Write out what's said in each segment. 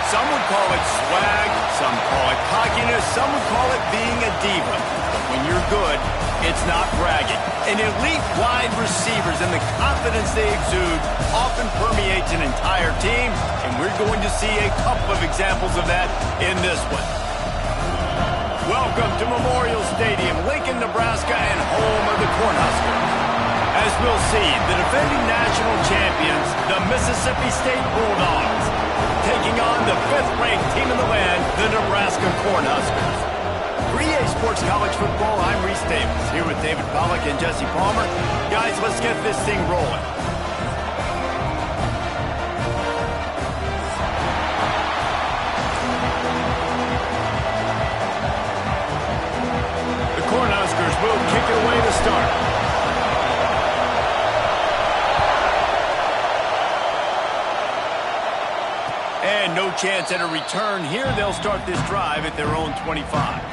Some would call it swag, some call it cockiness, some would call it being a diva. But when you're good, it's not bragging. And elite wide receivers and the confidence they exude often permeates an entire team, and we're going to see a couple of examples of that in this one. Welcome to Memorial Stadium, Lincoln, Nebraska, and home of the Cornhuskers. As we'll see, the defending national champions, the Mississippi State Bulldogs, taking on the 5th-ranked team in the land, the Nebraska Cornhuskers. For EA Sports College Football, I'm Reese Davis, here with David Pollack and Jesse Palmer. Guys, let's get this thing rolling. The Cornhuskers will kick it away to start. And no chance at a return here. They'll start this drive at their own 25.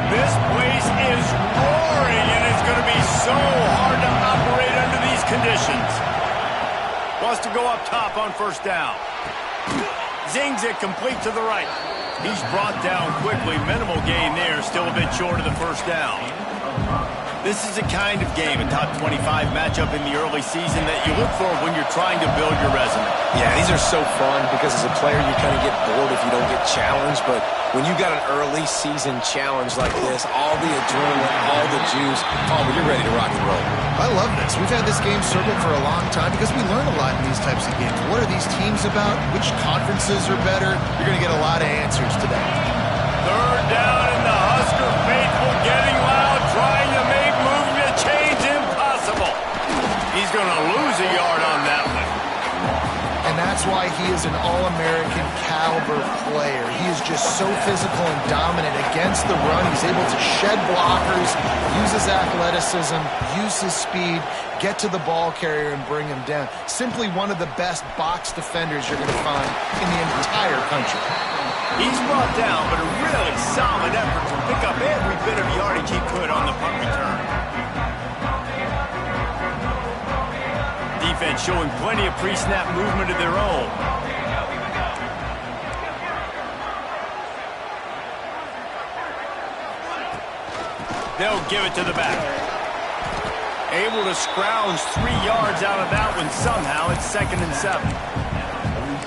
This place is roaring, and it's going to be so hard to operate under these conditions. Wants to go up top on first down. Zings it complete to the right. He's brought down quickly. Minimal gain there. Still a bit short of the first down. This is a kind of game, a top 25 matchup in the early season that you look for when you're trying to build your resume. Yeah, these are so fun because as a player you kind of get bored if you don't get challenged. But when you got an early season challenge like this, all the adrenaline, all the juice, Palmer, you're ready to rock and roll. I love this. We've had this game circled for a long time because we learn a lot in these types of games. What are these teams about? Which conferences are better? You're going to get a lot of answers today. 3rd down, and the Husker faithful getting loud, trying to make moving the chains impossible. He's going to lose a yard on that one. And that's why he is an All-American caliber player. He is just so physical and dominant against the run. He's able to shed blockers, use his athleticism, use his speed, get to the ball carrier and bring him down. Simply one of the best box defenders you're going to find in the entire country. He's brought down, but a really solid effort to pick up every bit of yardage he could on the punt return. Defense showing plenty of pre-snap movement of their own. They'll give it to the back. Able to scrounge 3 yards out of that one somehow. It's 2nd and 7.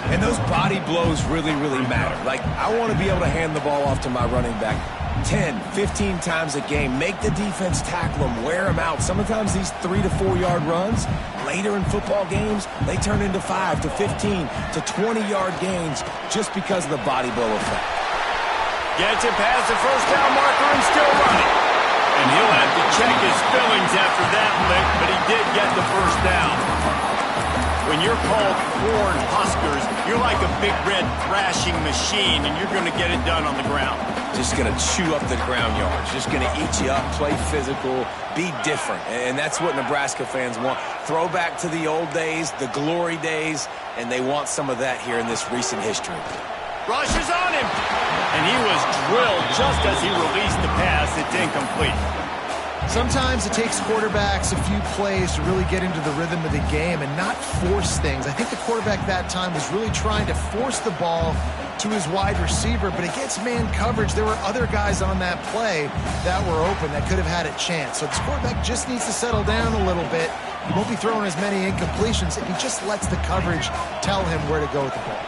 And those body blows really, really matter. Like, I want to be able to hand the ball off to my running back 10, 15 times a game. Make the defense tackle them, wear them out. Sometimes these 3 to 4 yard runs, later in football games, they turn into 5 to 15 to 20 yard gains just because of the body blow effect. Gets it past the first down marker and still running. And he'll have to check his fillings after that lick, but he did get the first down. When you're called Corn Huskers, you're like a big red thrashing machine, and you're going to get it done on the ground. Just going to chew up the ground yards. Just going to eat you up, play physical, be different. And that's what Nebraska fans want. Throwback to the old days, the glory days, and they want some of that here in this recent history. Rushes on him, and he was drilled just as he released the pass. It's incomplete. Sometimes it takes quarterbacks a few plays to really get into the rhythm of the game and not force things. I think the quarterback that time was really trying to force the ball to his wide receiver, but against man coverage, there were other guys on that play that were open that could have had a chance. So this quarterback just needs to settle down a little bit. He won't be throwing as many incompletions if he just lets the coverage tell him where to go with the ball.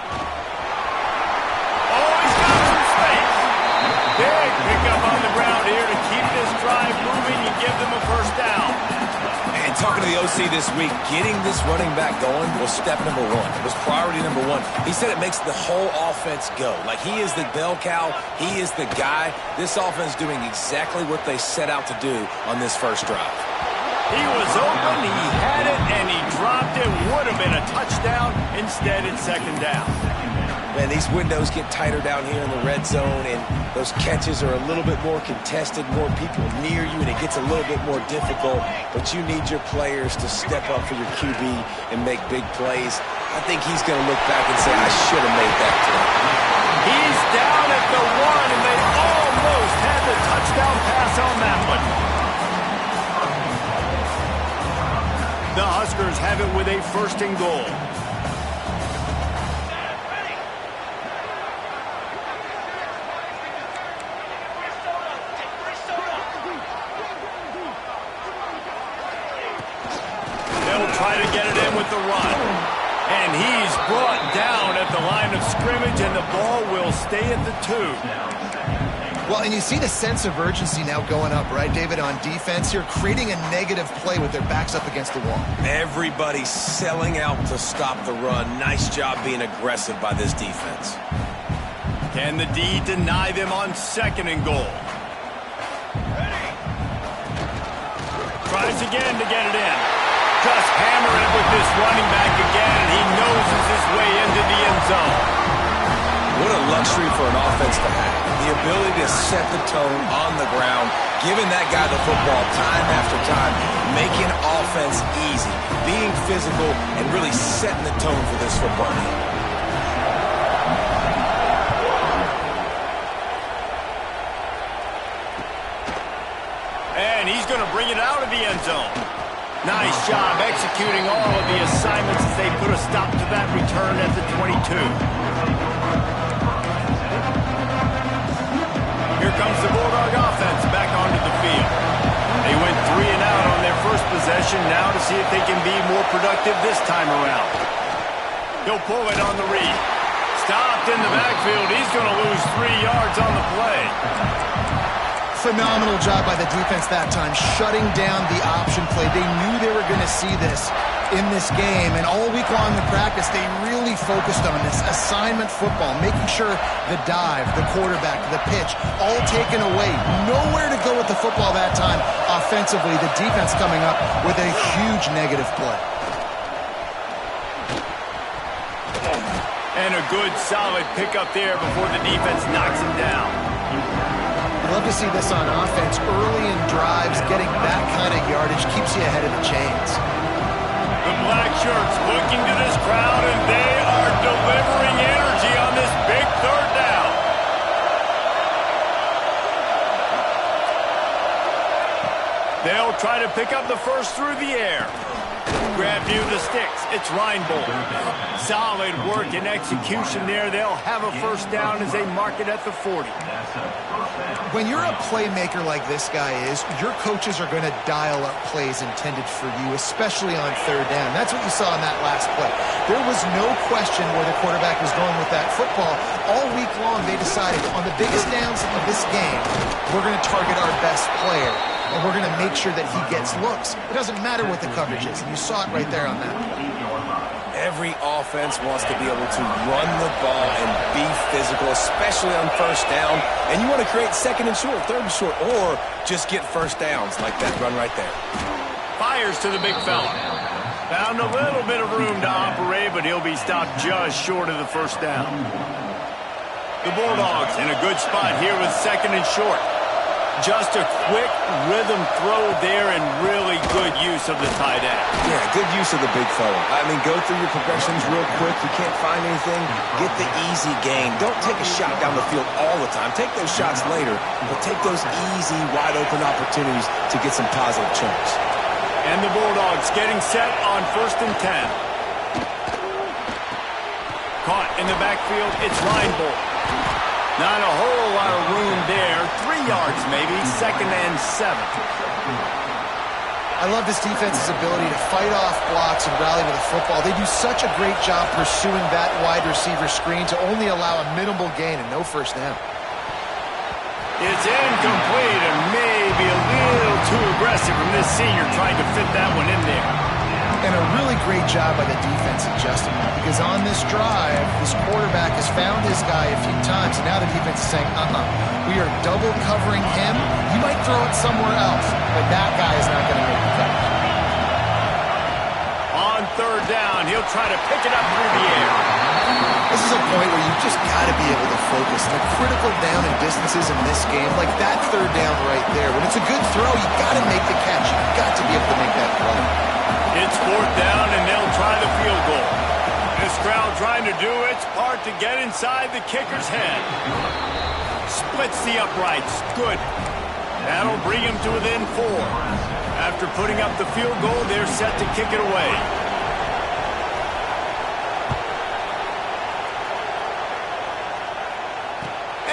Big pickup on the ground here to keep this drive moving and give them a first down. And talking to the OC this week, getting this running back going was step number 1. It was priority number 1. He said it makes the whole offense go. Like, he is the bell cow. He is the guy. This offense doing exactly what they set out to do on this first drive. He was open, he had it, and he dropped it. Would have been a touchdown. Instead, it's 2nd down. Man, these windows get tighter down here in the red zone, and those catches are a little bit more contested, more people near you, and it gets a little bit more difficult. But you need your players to step up for your QB and make big plays. I think he's going to look back and say, I should have made that play. He's down at the 1, and they almost had the touchdown pass on that one. The Huskers have it with a 1st and goal. They'll try to get it in with the run. And he's brought down at the line of scrimmage, and the ball will stay at the 2. Well, and you see the sense of urgency now going up, right, David, on defense here, creating a negative play with their backs up against the wall. Everybody's selling out to stop the run. Nice job being aggressive by this defense. Can the D deny them on 2nd and goal? Tries again to get it in. Just hammering it with this running back again, and he noses his way into the end zone. What a luxury for an offense to have. The ability to set the tone on the ground, giving that guy the football time after time, making offense easy, being physical, and really setting the tone for this football game. And he's going to bring it out of the end zone. Nice job executing all of the assignments as they put a stop to that return at the 22. Here comes the Bulldog offense back onto the field. They went 3 and out on their first possession, now to see if they can be more productive this time around. He'll pull it on the read. Stopped in the backfield. He's going to lose 3 yards on the play. Phenomenal job by the defense that time, shutting down the option play. They knew they were going to see this in this game, and all week long in practice, they really focused on this assignment football, making sure the dive, the quarterback, the pitch, all taken away. Nowhere to go with the football that time offensively. The defense coming up with a huge negative play. And a good, solid pickup there before the defense knocks him down. Love to see this on offense. Early in drives, getting that kind of yardage keeps you ahead of the chains. The black shirts looking to this crowd, and they are delivering energy on this big 3rd down. They'll try to pick up the first through the air. Grab you the sticks. It's Reinbold. Solid work and execution there. They'll have a 1st down as they mark it at the 40. When you're a playmaker like this guy is, your coaches are going to dial up plays intended for you, especially on 3rd down. That's what you saw in that last play. There was no question where the quarterback was going with that football. All week long, they decided on the biggest downs of this game, we're going to target our best player, and we're going to make sure that he gets looks. It doesn't matter what the coverage is, and you saw it right there on that play. Every offense wants to be able to run the ball and be physical, especially on 1st down. And you want to create 2nd and short, 3rd and short, or just get 1st downs like that run right there. Fires to the big fella. Found a little bit of room to operate, but he'll be stopped just short of the 1st down. The Bulldogs in a good spot here with 2nd and short. Just a quick rhythm throw there and really good use of the tight end. Yeah, good use of the big fella. I mean, go through your progressions real quick. You can't find anything. Get the easy gain. Don't take a shot down the field all the time. Take those shots later, but take those easy, wide-open opportunities to get some positive chunks. And the Bulldogs getting set on 1st and 10. Caught in the backfield, it's Reinbold. Not a whole lot of room there. 3 yards maybe, 2nd and 7. I love this defense's ability to fight off blocks and rally to the football. They do such a great job pursuing that wide receiver screen to only allow a minimal gain and no 1st down. It's incomplete and maybe a little too aggressive from this senior trying to fit that one in there. And a really great job by the defense adjusting that, because on this drive, this quarterback has found his guy a few times, and now the defense is saying, we are double covering him. You might throw it somewhere else, but that guy is not going to make the catch. On 3rd down, he'll try to pick it up through the air. This is a point where you've just got to be able to focus. The critical down and distances in this game, like that 3rd down right there, when it's a good throw, you've got to make the catch. You've got to be able to make that play. It's 4th down, and they'll try the field goal. This crowd trying to to do its part to get inside the kicker's head. Splits the uprights. Good. That'll bring him to within 4. After putting up the field goal, they're set to kick it away.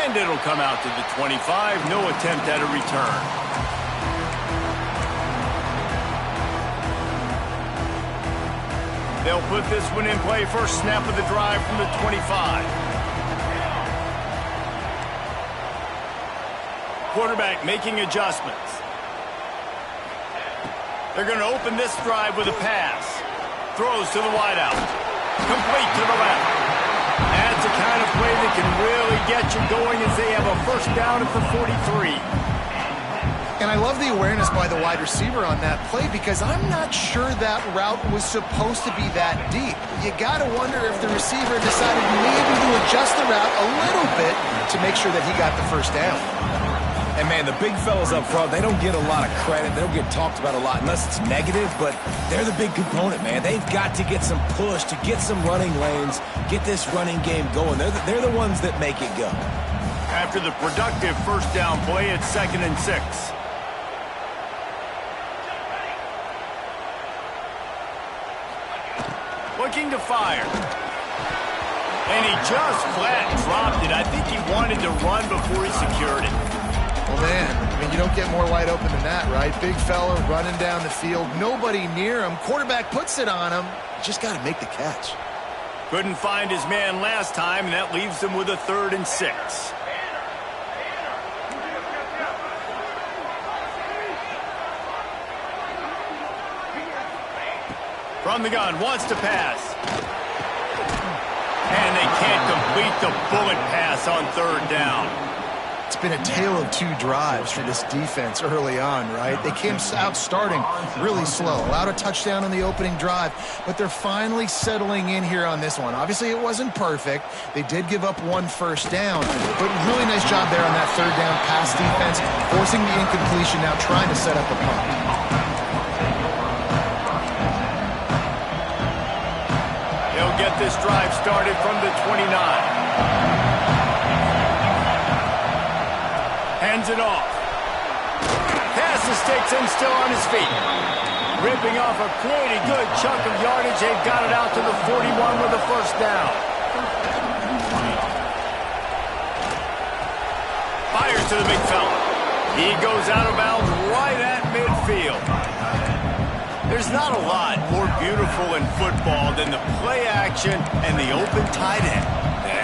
And it'll come out to the 25. No attempt at a return. They'll put this one in play. First snap of the drive from the 25. Quarterback making adjustments. They're going to open this drive with a pass. Throws to the wideout. Complete to the left. That's the kind of play that can really get you going as they have a first down at the 43. And I love the awareness by the wide receiver on that play because I'm not sure that route was supposed to be that deep. You got to wonder if the receiver decided maybe to adjust the route a little bit to make sure that he got the first down. And, man, the big fellas up front, they don't get a lot of credit. They don't get talked about a lot unless it's negative, but they're the big component, man. They've got to get some push, to get some running lanes, get this running game going. They're the ones that make it go. After the productive first down play, it's 2nd and 6. Looking to fire. And he just flat dropped it. I think he wanted to run before he secured it. Well, man, I mean, you don't get more wide open than that, right? Big fella running down the field. Nobody near him. Quarterback puts it on him. Just got to make the catch. Couldn't find his man last time, and that leaves him with a 3rd and 6. From the gun, wants to pass. And they can't complete the bullet pass on 3rd down. It's been a tale of 2 drives for this defense early on, right? They came out starting really slow, allowed a touchdown on the opening drive, but they're finally settling in here on this one. Obviously, it wasn't perfect. They did give up 1 first down, but really nice job there on that 3rd down pass defense, forcing the incompletion, now trying to set up a punt. They'll get this drive started from the 29. Hands it off. Passes takes him still on his feet. Ripping off a pretty good chunk of yardage. They've got it out to the 41 with a first down. Fires to the big fella. He goes out of bounds right at midfield. There's not a lot more beautiful in football than the play action and the open tight end.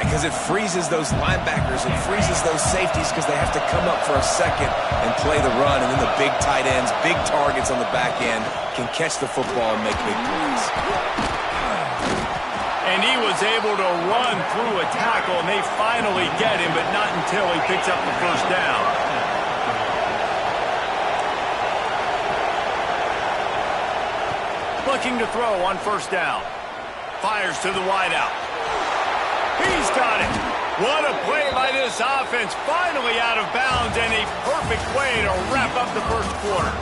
Because it freezes those linebackers, it freezes those safeties because they have to come up for a second and play the run, and then the big tight ends, big targets on the back end can catch the football and make big plays. And he was able to run through a tackle, and they finally get him, but not until he picks up the first down. Looking to throw on first down. Fires to the wideout. He's got it. What a play by this offense. Finally out of bounds, and a perfect way to wrap up the first quarter.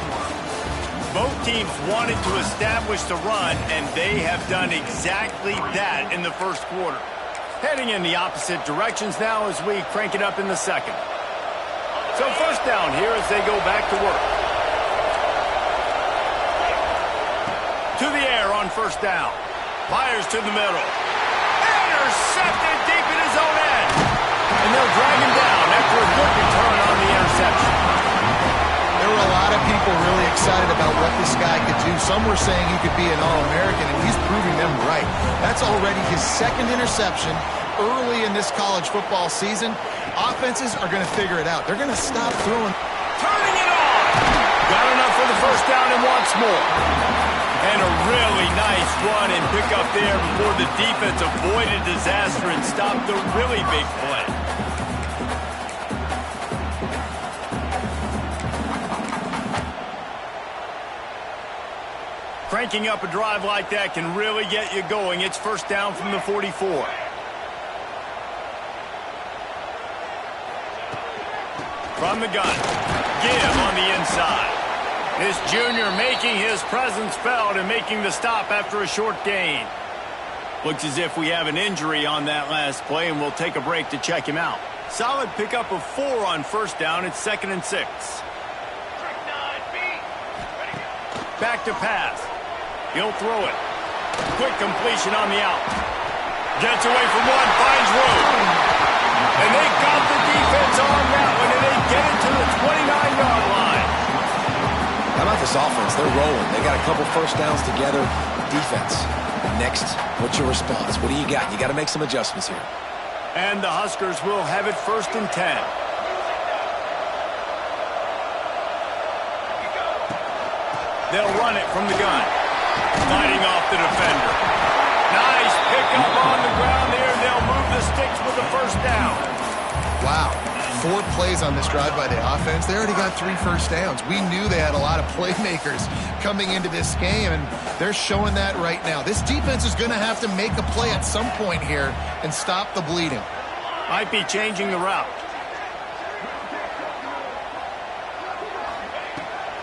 Both teams wanted to establish the run, and they have done exactly that in the first quarter. Heading in the opposite directions now as we crank it up in the second. So first down here as they go back to work. To the air on first down. Fires to the middle. Intercepted deep in his own end. And they'll drag him down after a good return on the interception. There were a lot of people really excited about what this guy could do. Some were saying he could be an All-American, and he's proving them right. That's already his 2nd interception early in this college football season. Offenses are going to figure it out. They're going to stop throwing. Turning it on. Got enough for the first down and wants more. And a really nice run and pick up there before the defense avoided disaster and stopped the really big play. Cranking up a drive like that can really get you going. It's first down from the 44. From the gun. Give on the inside. This junior making his presence felt and making the stop after a short gain. Looks as if we have an injury on that last play, and we'll take a break to check him out. Solid pickup of 4 on first down. It's 2nd and 6. Back to pass. He'll throw it. Quick completion on the out. Gets away from one, finds room. And they got the defense on that one, and they get it to the 29-yard line. How about this offense? They're rolling. They got a couple first downs together. Defense. Next, what's your response? What do you got? You got to make some adjustments here. And the Huskers will have it 1st and 10. They'll run it from the gun. Fighting off the defender. Nice pickup on the ground there. They'll move the sticks with the first down. Wow. 4 plays on this drive by the offense. They already got 3 first downs. We knew they had a lot of playmakers coming into this game, and they're showing that right now. This defense is going to have to make a play at some point here and stop the bleeding. Might be changing the route.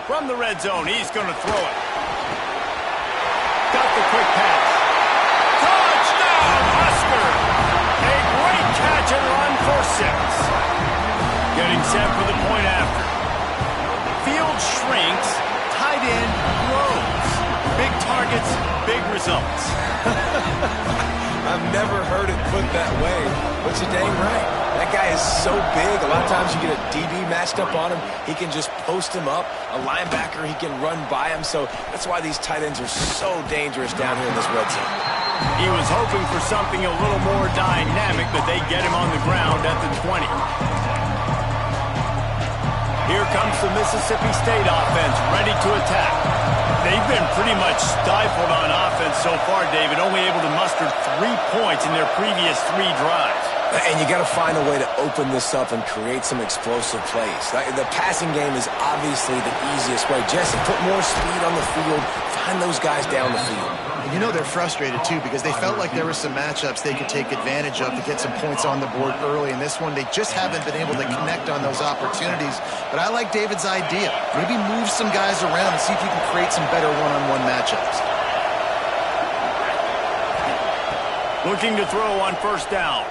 From the red zone, he's going to throw it. Got the quick pass. Touchdown, Husker! A great catch and run for 6. Getting set for the point after. Field shrinks, tight end grows. Big targets, big results. I've never heard it put that way, but you're dang right. That guy is so big. A lot of times you get a DB matched up on him. He can just post him up. A linebacker, he can run by him. So that's why these tight ends are so dangerous down here in this red zone. He was hoping for something a little more dynamic, but they get him on the ground at the 20. Here comes the Mississippi State offense, ready to attack. They've been pretty much stifled on offense so far, David, only able to muster 3 points in their previous 3 drives. And you got to find a way to open this up and create some explosive plays. The passing game is obviously the easiest way. Jesse, put more speed on the field. Find those guys down the field. And you know they're frustrated, too, because they felt like there were some matchups they could take advantage of to get some points on the board early. In this one, they just haven't been able to connect on those opportunities. But I like David's idea. Maybe move some guys around and see if you can create some better one-on-one matchups. Looking to throw on first down.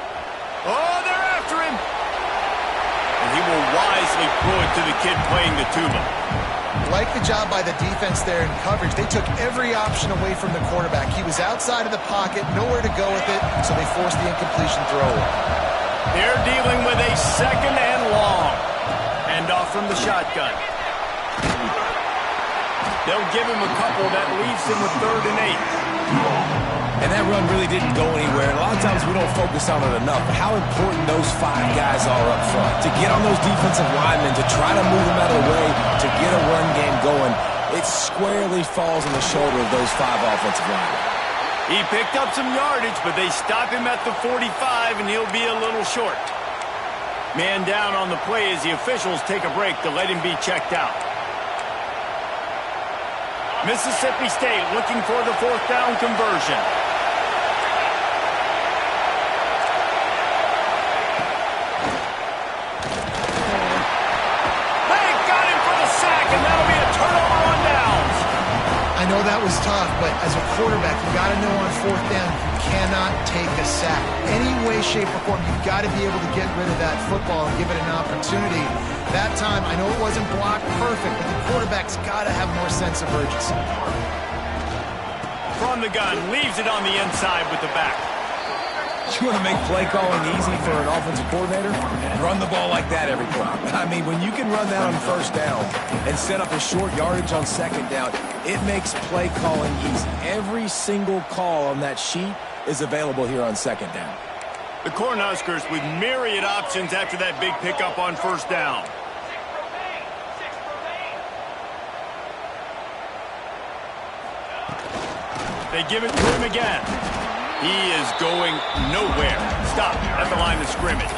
Oh, they're after him. And he will wisely throw it to the kid playing the tuba. Like the job by the defense there in coverage. They took every option away from the quarterback. He was outside of the pocket, nowhere to go with it, so they forced the incompletion throw. They're dealing with a 2nd and long. Hand off from the shotgun. They'll give him a couple. That leaves him with 3rd and 8. And that run really didn't go anywhere. And a lot of times we don't focus on it enough. But how important those 5 guys are up front. To get on those defensive linemen, to try to move them out of the way, to get a run game going, it squarely falls on the shoulder of those 5 offensive linemen. He picked up some yardage, but they stop him at the 45, and he'll be a little short. Man down on the play as the officials take a break to let him be checked out. Mississippi State looking for the 4th down conversion. I know that was tough, but as a quarterback, you got to know on 4th down, you cannot take a sack. Any way, shape, or form, you've got to be able to get rid of that football and give it an opportunity. That time, I know it wasn't blocked perfect, but the quarterback's got to have more sense of urgency. From the gun, leaves it on the inside with the back. You want to make play calling easy for an offensive coordinator? Run the ball like that every play. I mean, when you can run that on first down and set up a short yardage on second down, it makes play calling easy. Every single call on that sheet is available here on second down. The Cornhuskers with myriad options after that big pickup on first down. They give it to him again. He is going nowhere. Stop at the line of scrimmage.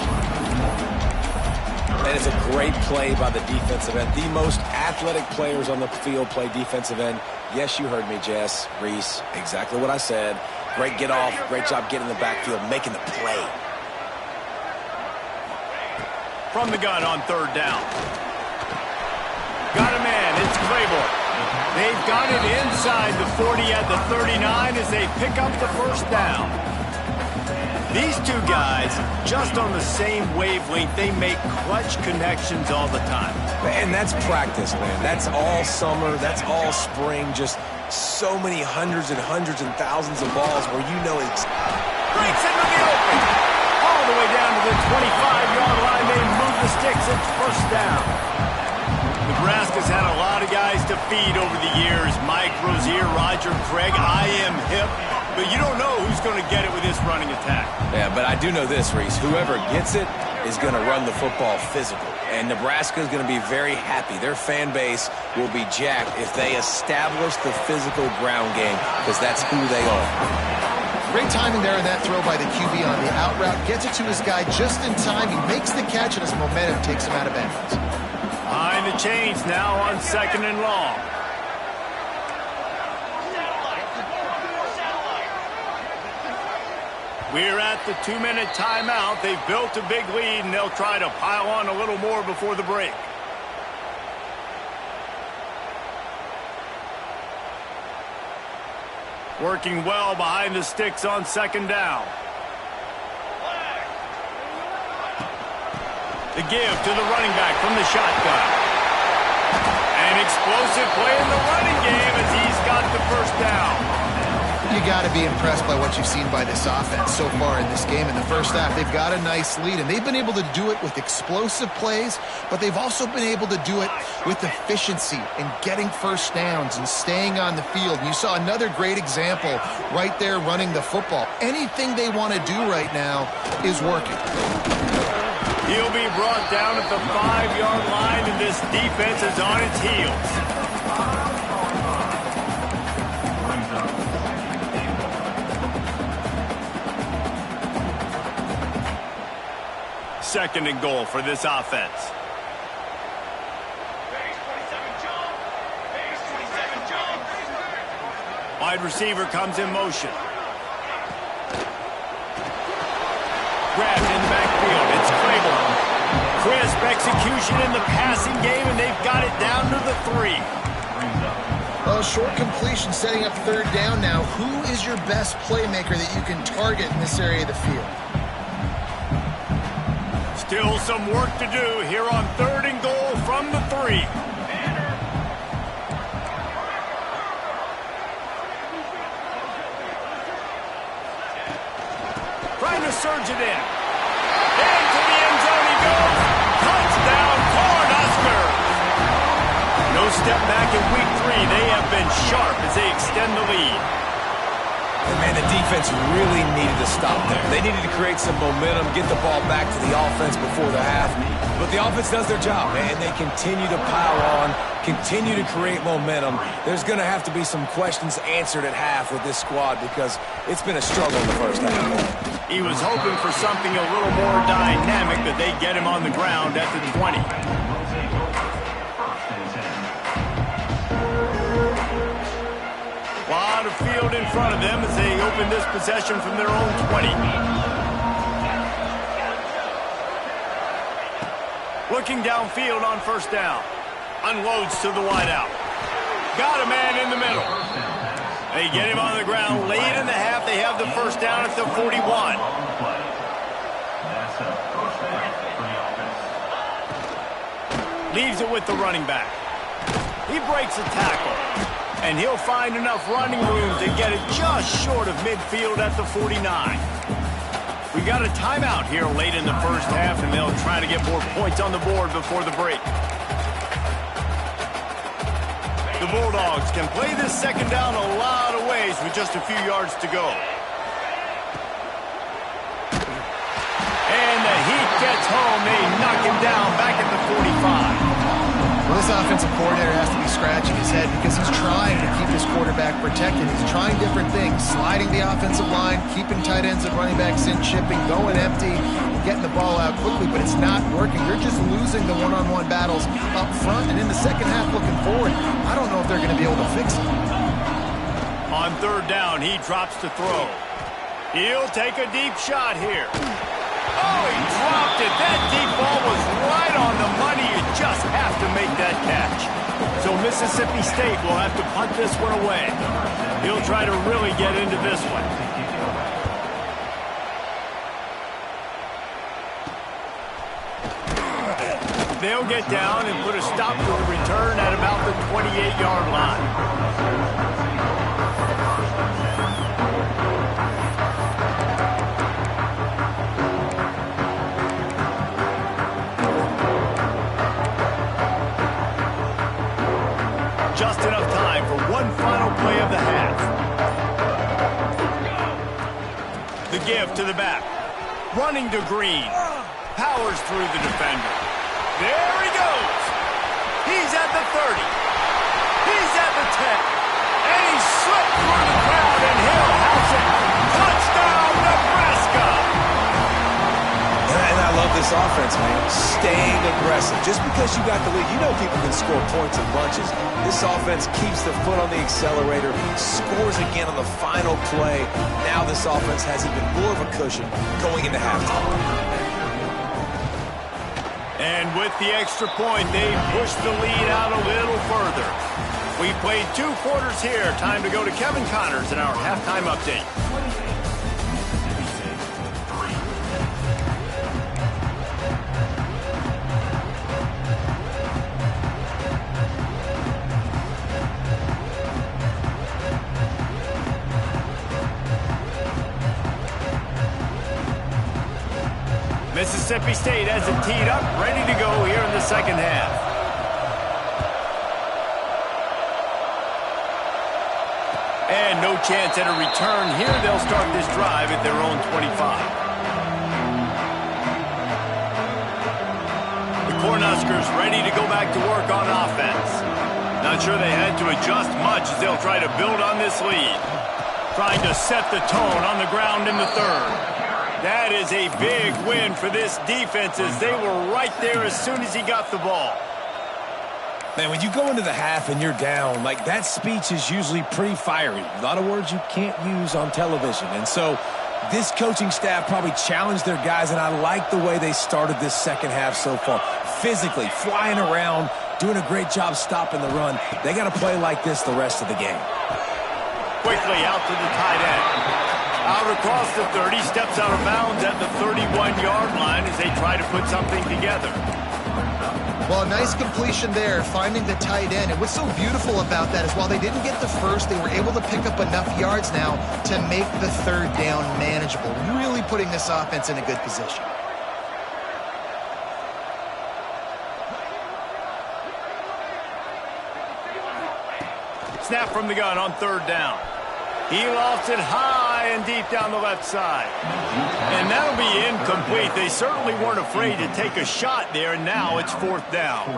That is a great play by the defensive end. The most athletic players on the field play defensive end. Yes, you heard me, Jess, Reese. Exactly what I said. Great get off. Great job getting in the backfield, making the play. From the gun on 3rd down. Got a man. It's Claiborne. They've got it inside the 40 at the 39 as they pick up the first down. These two guys, just on the same wavelength, they make clutch connections all the time. And that's practice, man. That's all summer. That's all spring. Just so many hundreds and thousands of balls where you know it's... Breaks into the open. All the way down to the 25-yard line. They move the sticks. It's first down. Nebraska's had a lot of guys to feed over the years. Mike Rozier, Roger Craig. I am hip. But you don't know who's going to get it with this running attack. Yeah, but I do know this, Reese. Whoever gets it is going to run the football physical. And Nebraska is going to be very happy. Their fan base will be jacked if they establish the physical ground game, because that's who they are. Great timing there in that throw by the QB on the out route. Gets it to his guy just in time. He makes the catch, and his momentum takes him out of bounds. Behind the chains now on 2nd and long. We're at the 2-minute timeout. They've built a big lead, and they'll try to pile on a little more before the break. Working well behind the sticks on 2nd down. The give to the running back from the shotgun. An explosive play in the running game as he's got the first down. You got to be impressed by what you've seen by this offense so far in this game. In the first half, they've got a nice lead, and they've been able to do it with explosive plays, but they've also been able to do it with efficiency and getting first downs and staying on the field. And you saw another great example right there running the football. Anything they want to do right now is working. He'll be brought down at the 5-yard line, and this defense is on its heels. Second and goal for this offense. Wide receiver comes in motion. Grabbed in the backfield. It's Claiborne. Crisp execution in the passing game, and they've got it down to the 3. Well, short completion setting up 3rd down now. Who is your best playmaker that you can target in this area of the field? Still some work to do here on 3rd and goal from the 3. Trying to surge it in. Into the end zone he goes. Touchdown, Cornhuskers. No step back in week 3. They have been sharp as they extend the lead. Man, the defense really needed to stop there. They needed to create some momentum, get the ball back to the offense before the half. But the offense does their job, man. They continue to pile on, continue to create momentum. There's going to have to be some questions answered at half with this squad because it's been a struggle in the first half. He was hoping for something a little more dynamic, but they get him on the ground at the 20. A lot of field in front of them as they open this possession from their own 20. Looking downfield on 1st down. Unloads to the wideout. Got a man in the middle. They get him on the ground late in the half. They have the first down at the 41. Leaves it with the running back. He breaks a tackle. And he'll find enough running room to get it just short of midfield at the 49. We got a timeout here late in the first half, and they'll try to get more points on the board before the break. The Bulldogs can play this 2nd down a lot of ways with just a few yards to go. And the heat gets home. They knock him down back at the 45. Well, this offensive coordinator has to be scratching his head because he's trying to keep his quarterback protected. He's trying different things, sliding the offensive line, keeping tight ends and running backs in, chipping, going empty, and getting the ball out quickly, but it's not working. They're just losing the one-on-one battles up front, and in the second half looking forward, I don't know if they're going to be able to fix it. On 3rd down, he drops to throw. He'll take a deep shot here. Oh, he dropped it. That deep ball was right on the money. You just have to make that catch. So So Mississippi State will have to punt this one away. He'll try to really get into this one. They'll get down and put a stop to a return at about the 28-yard line. Just enough time for one final play of the half. The give to the back. Running to Green. Powers through the defender. There he goes. He's at the 30. He's at the 10. And he slipped through the crowd and he'll house it. Touchdown, Nebraska. And I love this offense, man. Staying aggressive. Just because you got the lead, you know people can score points in bunches. This offense keeps the foot on the accelerator, scores again on the final play. Now this offense has even more of a cushion going into halftime. And with the extra point, they push the lead out a little further. We played 2 quarters here. Time to go to Kevin Connors in our halftime update. Mississippi State has it teed up, ready to go here in the second half. And no chance at a return here. They'll start this drive at their own 25. The Cornhuskers ready to go back to work on offense. Not sure they had to adjust much as they'll try to build on this lead. Trying to set the tone on the ground in the third. That is a big win for this defense as they were right there as soon as he got the ball. Man, when you go into the half and you're down, like that speech is usually pretty fiery. A lot of words you can't use on television. And so this coaching staff probably challenged their guys, and I like the way they started this second half so far. Physically, flying around, doing a great job stopping the run. They got to play like this the rest of the game. Quickly out to the tight end. Out across the 30, steps out of bounds at the 31-yard line as they try to put something together. Well, a nice completion there, finding the tight end. And what's so beautiful about that is while they didn't get the first, they were able to pick up enough yards now to make the third down manageable, really putting this offense in a good position. Snap from the gun on third down. He lofts it high and deep down the left side. And that'll be incomplete. They certainly weren't afraid to take a shot there, and now it's fourth down.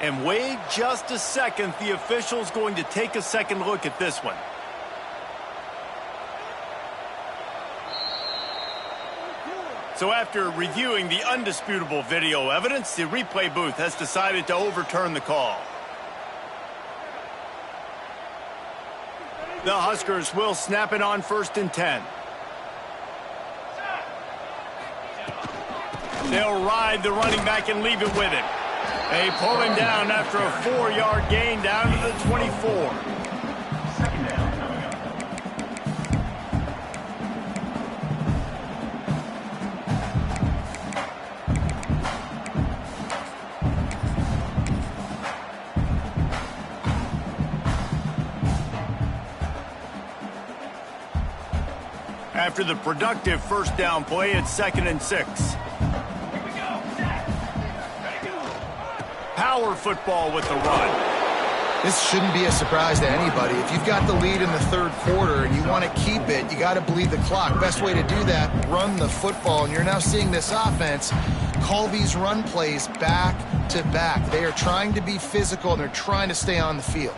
And wait just a second. The official's going to take a second look at this one. So after reviewing the undisputable video evidence, the replay booth has decided to overturn the call. The Huskers will snap it on 1st and 10. They'll ride the running back and leave it with him. They pull him down after a 4-yard gain down to the 24. After the productive first down play, it's 2nd and 6. Power football with the run. This shouldn't be a surprise to anybody. If you've got the lead in the third quarter and you want to keep it, you got to bleed the clock. Best way to do that, run the football. And you're now seeing this offense call these run plays back to back. They are trying to be physical, and they're trying to stay on the field.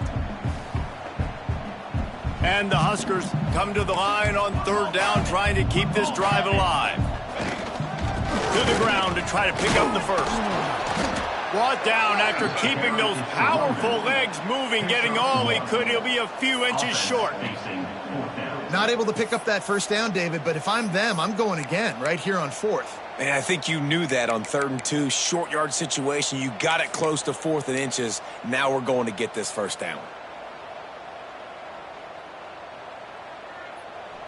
And the Huskers come to the line on third down, trying to keep this drive alive. To the ground to try to pick up the first. Brought down after keeping those powerful legs moving, getting all he could. He'll be a few inches short. Not able to pick up that first down, David, but if I'm them, I'm going again right here on 4th. And I think you knew that on 3rd and 2, short yard situation. You got it close to 4th and inches. Now we're going to get this first down.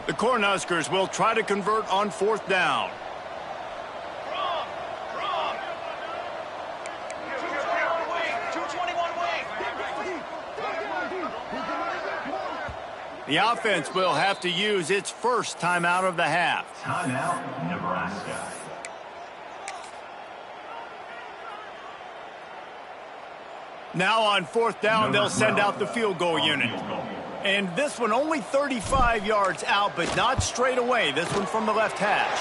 The Cornhuskers will try to convert on 4th down. The offense will have to use its first timeout of the half. Timeout, Nebraska. Now on 4th down, they'll send out the field goal unit. And this one only 35 yards out, but not straight away. This one from the left hash.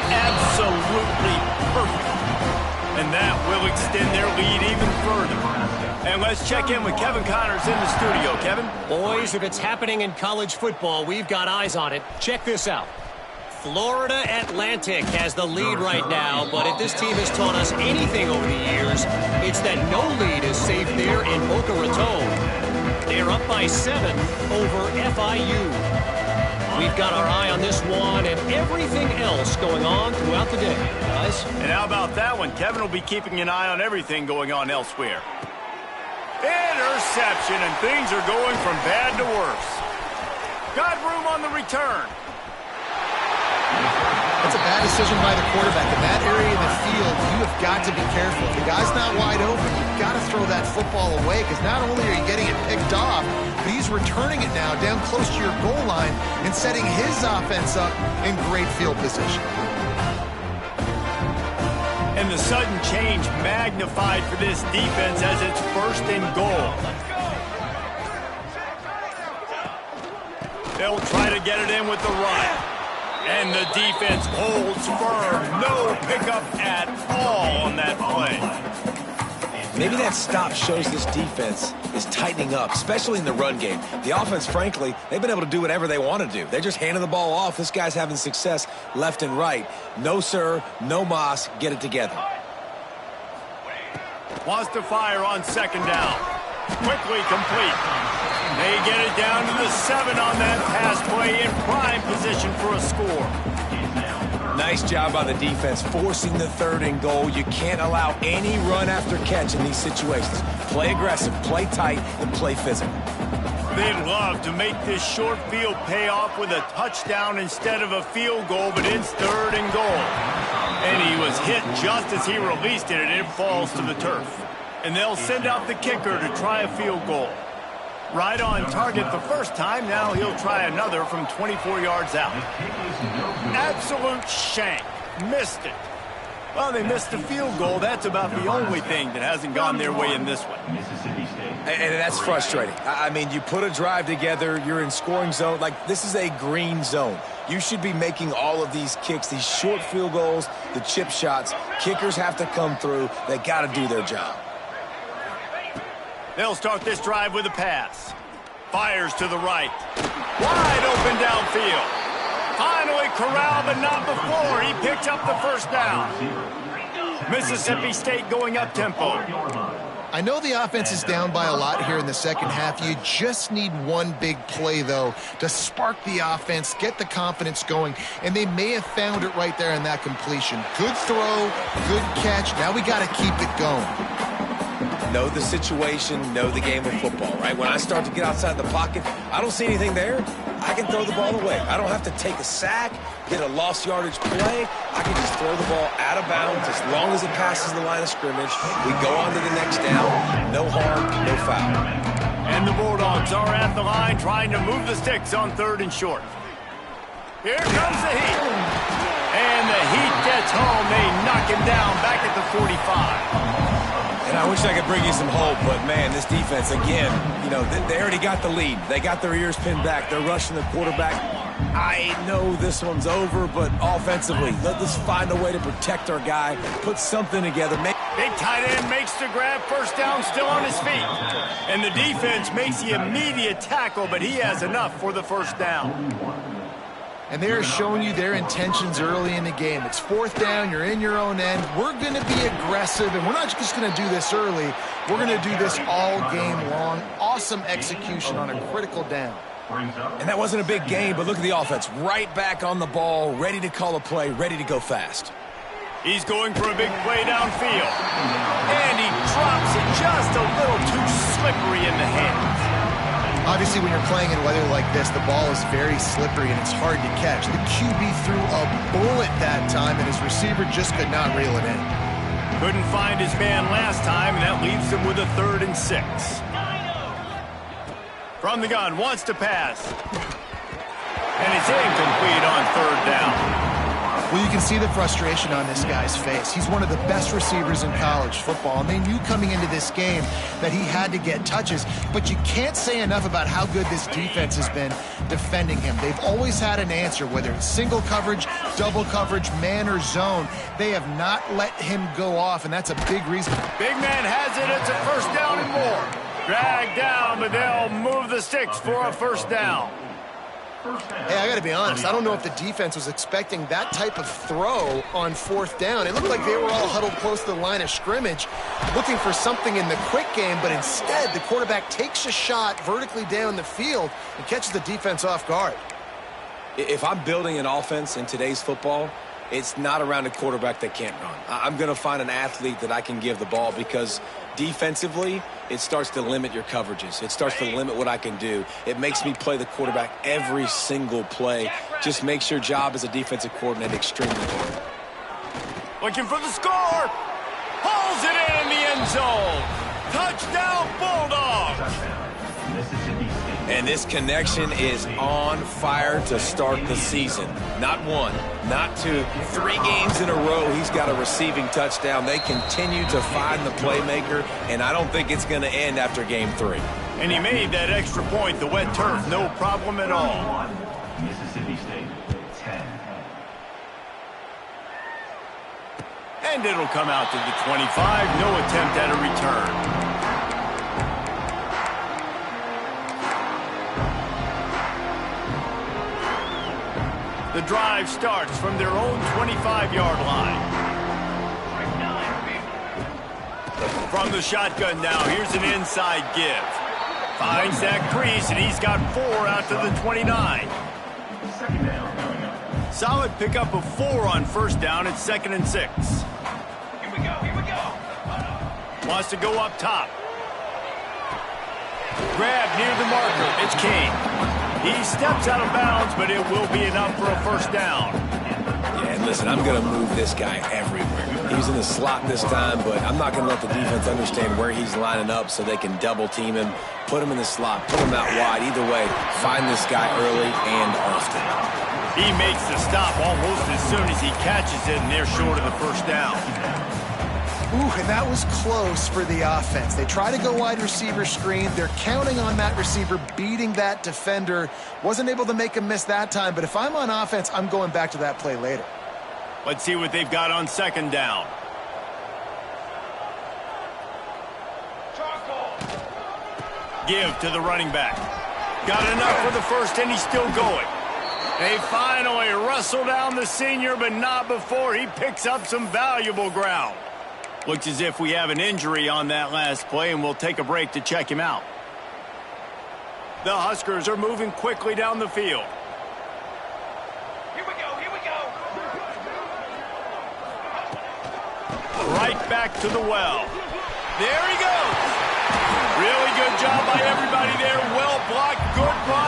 Absolutely perfect. And that will extend their lead even further. And let's check in with Kevin Connors in the studio. Kevin? Boys, if it's happening in college football, we've got eyes on it. Check this out. Florida Atlantic has the lead right now, but if this team has taught us anything over the years, it's that no lead is safe there in Boca Raton. They're up by 7 over FIU. We've got our eye on this one and everything else going on throughout the day, guys. And how about that one? Kevin will be keeping an eye on everything going on elsewhere. Interception, and things are going from bad to worse. Got room on the return. That's a bad decision by the quarterback. In that area of the field, you have got to be careful. If the guy's not wide open, you've got to throw that football away, because not only are you getting it picked off, but he's returning it now down close to your goal line and setting his offense up in great field position. And the sudden change magnified for this defense as it's 1st and goal. They'll try to get it in with the run. And the defense holds firm. No pickup at all on that play. Maybe that stop shows this defense is tightening up, especially in the run game. The offense, frankly, they've been able to do whatever they want to do. They're just handing the ball off. This guy's having success left and right. No, sir. No, Moss. Get it together. Wants to fire on 2nd down. Quickly complete. They get it down to the 7 on that pass play, in prime position for a score. Nice job by the defense forcing the 3rd and goal. You can't allow any run after catch in these situations. Play aggressive, play tight, and play physical. They'd love to make this short field pay off with a touchdown instead of a field goal, but it's 3rd and goal. And he was hit just as he released it, and it falls to the turf. And they'll send out the kicker to try a field goal. Right on target the first time. Now he'll try another from 24 yards out. Absolute shank. Missed it. Well, they missed the field goal. That's about the only thing that hasn't gone their way in this one. And that's frustrating. I mean, you put a drive together, you're in scoring zone. Like, this is a green zone. You should be making all of these kicks, these short field goals, the chip shots. Kickers have to come through. They got to do their job. They'll start this drive with a pass. Fires to the right. Wide open downfield. Finally corralled, but not before. He picked up the first down. Mississippi State going up tempo. I know the offense is down by a lot here in the second half. You just need one big play, though, to spark the offense, get the confidence going, and they may have found it right there in that completion. Good throw, good catch. Now we got to keep it going. Know the situation, know the game of football, right? When I start to get outside the pocket, I don't see anything there. I can throw the ball away. I don't have to take a sack, get a lost yardage play. I can just throw the ball out of bounds as long as it passes the line of scrimmage. We go on to the next down. No harm, no foul. And the Bulldogs are at the line trying to move the sticks on 3rd and short. Here comes the heat. And the heat gets home. They knock him down back at the 45. And I wish I could bring you some hope, but, man, this defense, again, you know, they already got the lead. They got their ears pinned back. They're rushing the quarterback. I know this one's over, but offensively, let's find a way to protect our guy, put something together. Big tight end makes the grab, 1st down, still on his feet. And the defense makes the immediate tackle, but he has enough for the 1st down. And they're showing you their intentions early in the game. It's 4th down. You're in your own end. We're going to be aggressive, and we're not just going to do this early. We're going to do this all game long. Awesome execution on a critical down. And that wasn't a big gain, but look at the offense. Right back on the ball, ready to call a play, ready to go fast. He's going for a big play downfield. And he drops it just a little too slippery in the hands. Obviously, when you're playing in weather like this, the ball is very slippery and it's hard to catch. The QB threw a bullet that time, and his receiver just could not reel it in. Couldn't find his man last time, and that leaves him with a 3rd and 6. From the gun, wants to pass. And it's incomplete on 3rd down. Well, you can see the frustration on this guy's face. He's one of the best receivers in college football, and they knew coming into this game that he had to get touches, but you can't say enough about how good this defense has been defending him. They've always had an answer, whether it's single coverage, double coverage, man or zone. They have not let him go off, and that's a big reason. Big man has it. It's a 1st down and more. Dragged down, but they'll move the sticks for a 1st down. Hey, I got to be honest. I don't know if the defense was expecting that type of throw on 4th down. It looked like they were all huddled close to the line of scrimmage, looking for something in the quick game, but instead the quarterback takes a shot vertically down the field and catches the defense off guard. If I'm building an offense in today's football, it's not around a quarterback that can't run. I'm going to find an athlete that I can give the ball, because defensively, it starts to limit your coverages. It starts to limit what I can do. It makes me play the quarterback every single play. Just makes your job as a defensive coordinator extremely hard. Looking for the score. Hauls it in the end zone. Touchdown, Bulldogs. And this connection is on fire to start the season. Not 1, not 2, 3 games in a row he's got a receiving touchdown. They continue to find the playmaker, and I don't think it's going to end after game 3. And he made that extra point, the wet turf, no problem at all. Mississippi State, 10. And it'll come out to the 25. No attempt at a return. The drive starts from their own 25-yard line. From the shotgun now, here's an inside give. Finds that crease, and he's got 4 out to the 29. Solid pickup of 4 on 1st down. It's 2nd and 6. Here we go. Wants to go up top. Grab near the marker. It's King. He steps out of bounds, but it will be enough for a 1st down. Yeah, and listen, I'm going to move this guy everywhere. He's in the slot this time, but I'm not going to let the defense understand where he's lining up so they can double team him, put him in the slot, put him out wide. Either way, find this guy early and often. He makes the stop almost as soon as he catches it, and they're short of the 1st down. Ooh, and that was close for the offense. They try to go wide receiver screen. They're counting on that receiver beating that defender. Wasn't able to make him miss that time, but if I'm on offense, I'm going back to that play later. Let's see what they've got on 2nd down. Give to the running back. Got enough for the 1st, and he's still going. They finally wrestle down the senior, but not before he picks up some valuable ground. Looks as if we have an injury on that last play, and we'll take a break to check him out. The Huskers are moving quickly down the field. Here we go. Right back to the well. There he goes. Really good job by everybody there. Well blocked, good block.